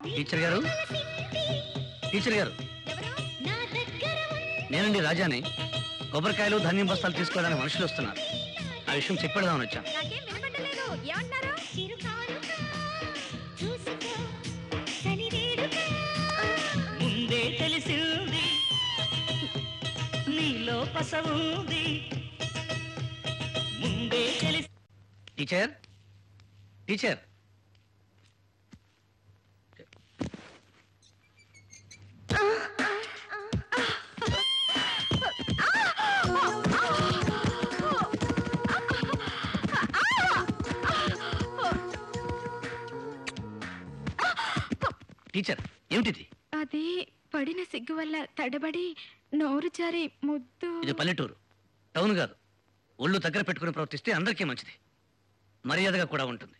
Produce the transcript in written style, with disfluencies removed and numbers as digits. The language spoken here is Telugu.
టీచర్ గారు, టీచర్ గారు, నేనండి రాజాని. కొబ్బరికాయలు ధాన్యం బస్తాలు తీసుకోవడానికి మనుషులు వస్తున్నారు. ఆ విషయం చెప్పేద్దామని వచ్చాను. ముందే తెలిసింది నీలో పసవుంది. ముందే తెలిసి టీచర్, టీచర్, టీచర్ ఏమిటిది? అది పడిన సిగ్గు వల్ల తడబడి నోరు జారి ముద్దు. ఇది పల్లెటూరు, టౌన్ కాదు. ఒళ్ళు దగ్గర పెట్టుకుని ప్రవర్తిస్తే అందరికీ మంచిది, మర్యాదగా కూడా ఉంటుంది.